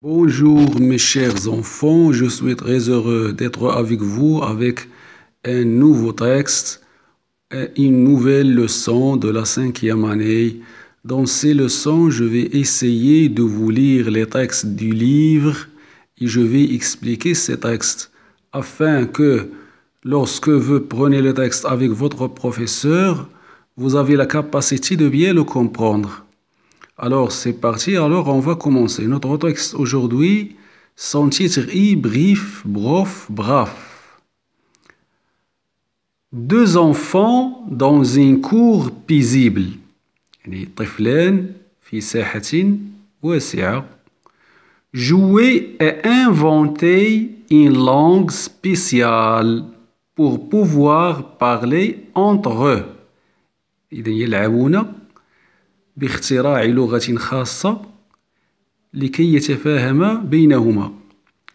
Bonjour mes chers enfants, je suis très heureux d'être avec vous avec un nouveau texte et une nouvelle leçon de la 5e année. Dans ces leçons, je vais essayer de vous lire les textes du livre et je vais expliquer ces textes afin que lorsque vous prenez le texte avec votre professeur, vous avez la capacité de bien le comprendre. Alors, c'est parti. Alors, on va commencer. Notre texte aujourd'hui, son titre est Brif, Brof, Braf. Deux enfants dans une cour paisible. يعني طفلان في ساحة واسعة. Jouer et inventer une langue spéciale pour pouvoir parler entre eux. إذا يلعبون باختراع لغة خاصة لكي يتفاهما بينهما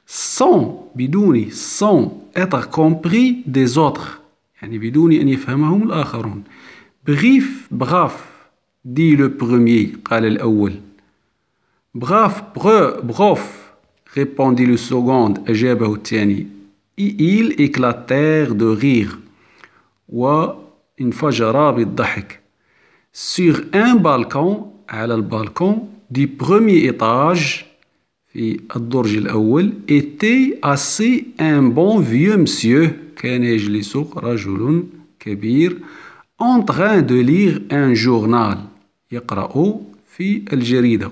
sans بدون sans être compris des autres يعني بدون أن يفهمهم الآخرون. Brif, braf dit le premier قال الأول. Braf, brof répondit le second أجابه الثاني. Et ils éclatèrent de rire وانفجرا بالضحك. Sur un balcon, على البالكون du premier étage, في الدرج الأول, était assis un bon vieux monsieur, كان يجلس رجل كبير, en train de lire un journal, يقرأ في الجريدة.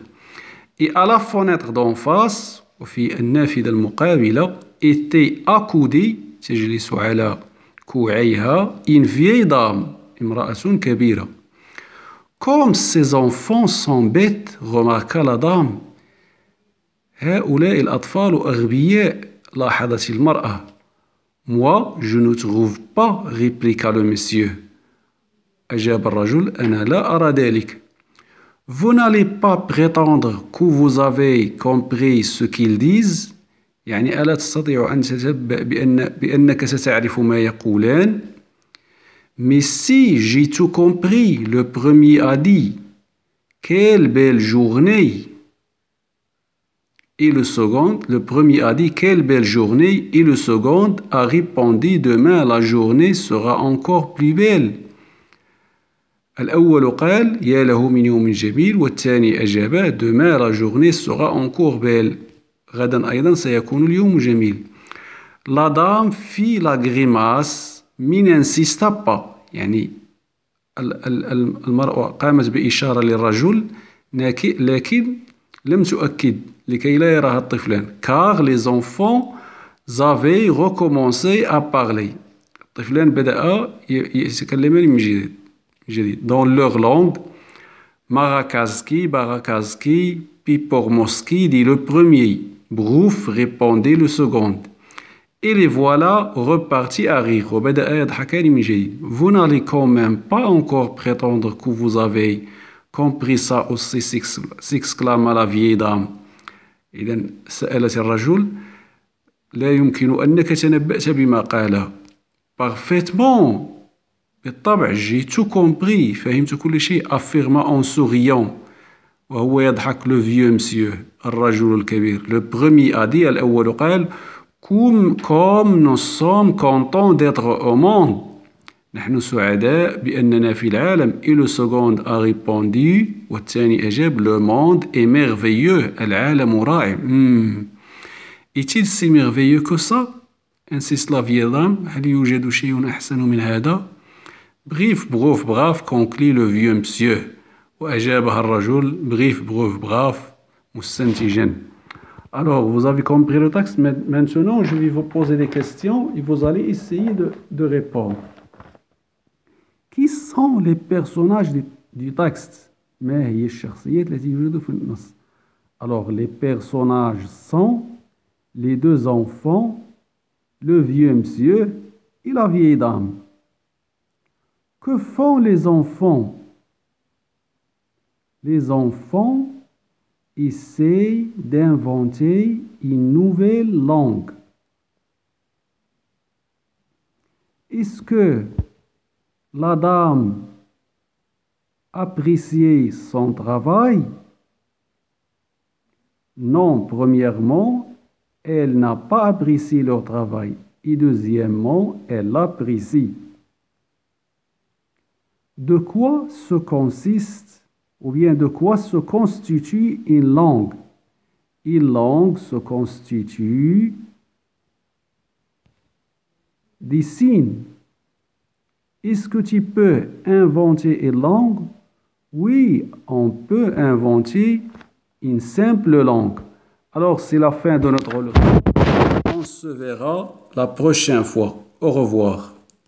Et à la fenêtre d'en face, وفي النافذة المقابلة, était accoudée, تجلس على كوعيها, une vieille dame, امرأة كبيرة. Comme ces enfants sont bêtes, remarqua la dame. هؤلاء الأطفال أغبياء, لاحظت المرأة. Moi, je ne trouve pas, répliqua le monsieur. أجاب الرجل, أنا لا أرى ذلك. Vous n'allez pas prétendre que vous avez compris ce qu'ils disent. يعني ألا تستطيع أن تتنبأ بأنك ستعرف ما يقولان. Mais si j'ai tout compris, le premier a dit « Quelle belle journée !» Et le second, le premier a dit « Quelle belle journée !» Et le second a répondu « Demain, la journée sera encore plus belle. » الأول قال يا له من يوم جميل والثاني أجاب Demain, la journée sera encore belle. غدا أيضا سيكون اليوم جميل. La dame fit la grimace mais n'insista pas. يعني المرأة قامت بإشارة للرجل لكن لم تؤكد لكي لا يراها الطفلان. Car les enfants avaient recommencé à parler. الطفلان بدأ يتكلمان من جديد. Dans leur langue, Marakaski, Barakaski, Pipormoski dit le premier. Brouf répondait le second. Et les voilà repartis à rire. Vous n'allez quand même pas encore prétendre que vous avez compris ça aussi, s'exclama la vieille dame. إذن سألت الرجل لا يمكن أنك تنبأت بما قاله. Parfaitement. بالطبع, j'ai tout compris. فهمت كل شيء. Affirma en souriant. وهو يضحك le vieux monsieur. الرجل الكبير. Le premier a dit, الأول قال Comme nous sommes contents d'être au monde. نحن سعداء بأننا في العالم. Et le second a répondu والثاني أجاب Le monde est merveilleux. العالم رائع. Est-il si merveilleux que ça? Insiste la vieille dame. هل يوجد شيء أحسن من هذا? Brif, brof, braf, conclut le vieux monsieur. وأجابها الرجل Brif, brof, braf, مستنتجا. Alors, vous avez compris le texte. Maintenant, je vais vous poser des questions et vous allez essayer de répondre. Qui sont les personnages du texte? ما هي الشخصيات التي يوجد في النص? Alors, les personnages sont les deux enfants, le vieux monsieur et la vieille dame. Que font les enfants? Les enfants essaye d'inventer une nouvelle langue. Est-ce que la dame appréciait son travail? Non, premièrement, elle n'a pas apprécié leur travail. Et deuxièmement, elle l'apprécie. De quoi se consiste ou bien de quoi se constitue une langue? Une langue se constitue des signes. Est-ce que tu peux inventer une langue? Oui, on peut inventer une simple langue. Alors, c'est la fin de notre leçon. On se verra la prochaine fois. Au revoir.